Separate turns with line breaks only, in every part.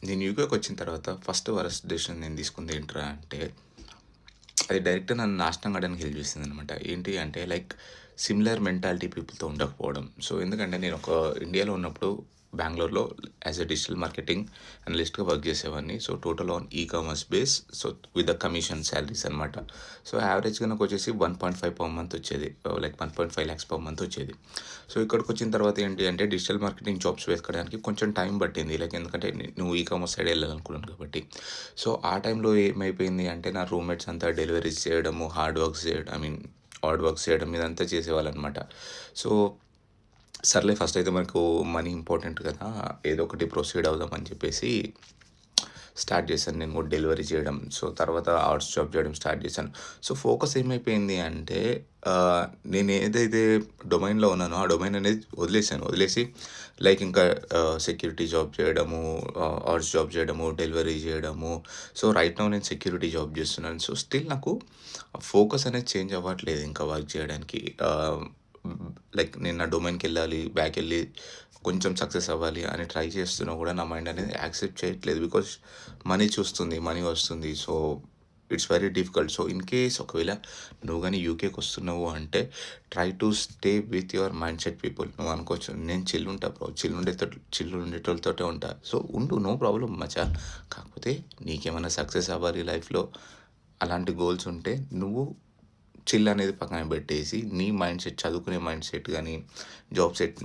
నేను యూకేకి వచ్చిన తర్వాత ఫస్ట్ వరస్ట్ డెసిషన్ నేను తీసుకుంది ఏంట్రా అంటే, అది డైరెక్ట్ నన్ను నాశనం కావడానికి హెల్ప్ చేసిందనమాట. ఏంటి అంటే లైక్ సిమిలర్ మెంటాలిటీ పీపుల్‌తో ఉండకపోవడం. సో, ఎందుకంటే నేను ఇండియాలో ఉన్నప్పుడు బెంగుళూరులో యాస్ ఎ డిజిటల్ మార్కెటింగ్ అనలిస్ట్‌గా వర్క్ చేసేవాడిని. So, total on commerce base. So, with the commission salaries అనమాట. సో, యావరేజ్‌గా నాకొచ్చేసి 1.5 పర్ మంత్ వచ్చేది. లైక్ 1.5 లాక్స్ పర్ మంత్ వచ్చేది. సో, ఇక్కడికొచ్చిన తర్వాత ఏంటి అంటే డిజిటల్ మార్కెటింగ్ జాబ్స్ వెతకడానికి కొంచెం టైం పట్టింది. లైక్ ఎందుకంటే నువ్వు కామర్స్ సైడ్ వెళ్ళాలనుకున్నాను కాబట్టి. సో, ఆ టైంలో ఏమైపోయింది అంటే నా రూమ్‌మేట్స్ అంతా డెలివరీస్ చేయడము, హార్డ్ వర్క్స్ చేయడం ఇదంతా చేసేవాళ్ళనమాట. సో, సర్లే ఫస్ట్ అయితే మనకు మనీ ఇంపార్టెంట్ కదా! ఏదో ఒకటి ప్రొసీడ్ అవుదాం అని చెప్పేసి స్టార్ట్ చేశాను నేను కూడా డెలివరీ చేయడం. సో, తర్వాత హార్స్ జాబ్ చేయడం స్టార్ట్ చేశాను. సో, ఫోకస్ ఏమైపోయింది అంటే ఆహ్, నేను ఏదైతే డొమైన్‌లో ఉన్నానో ఆ డొమైన్ అనేది వదిలేసాను. వదిలేసి లైక్ ఇంకా సెక్యూరిటీ జాబ్ చేయడము, హార్స్ జాబ్ చేయడము, డెలివరీ చేయడము. సో, రైట్ నౌ నేను సెక్యూరిటీ జాబ్ చేస్తున్నాను. సో, స్టిల్ నాకు ఫోకస్ అనేది చేంజ్ అవ్వట్లేదు ఇంకా వర్క్ చేయడానికి. లైక్ నేను నా డొమైన్‌కెళ్ళాలి, బ్యాకెళ్ళి కొంచెం సక్సెస్ అవ్వాలి అని ట్రై చేస్తున్నా కూడా నా మైండ్ అనేది యాక్సెప్ట్ చేయట్లేదు. బికాజ్ మనీ చూస్తుంది, మనీ వస్తుంది. So, it's very difficult. So, in case ఒకవేళ నువ్వు గాని యూకేకి వస్తున్నావు అంటే try to stay with your mind set people. నువ్వు అనుకోవచ్చు నేను చిల్ ఉంటా బ్రో. చిల్ ఉండేటోళ్ళతోటే ఉంటా. సో, ఉండు నో ప్రాబ్లమ్ మచా. కాకపోతే నీకేమైనా సక్సెస్ అవ్వాలి లైఫ్‌లో అలాంటి గోల్స్ ఉంటే నువ్వు చిల్ అనేది పక్కన పెట్టేసి, నీ మైండ్ సెట్ చదువుకునే మైండ్ సెట్ గానీ,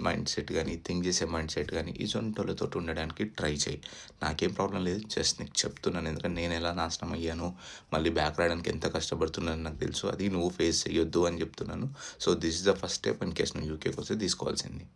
మైండ్ సెట్ గానీ, థింక్ చేసే మైండ్ సెట్ గానీ, ఇసొంటోళ్ళతోటి ఉండడానికి ట్రై చెయి. నాకేం ప్రాబ్లమ్ లేదు. జస్ట్ నీకు చెప్తున్నాను. ఎందుకంటే నేనెలా నాశనం అయ్యానో, మళ్ళీ బ్యాక్ రావడానికి ఎంత కష్టపడుతున్నానో నాకు తెలుసు. అది నువ్వు ఫేస్ చెయ్యొద్దు అని చెప్తున్నాను. So, this is the first step in case నువ్వు యూకేకొస్తే తీసుకోవాల్సింది.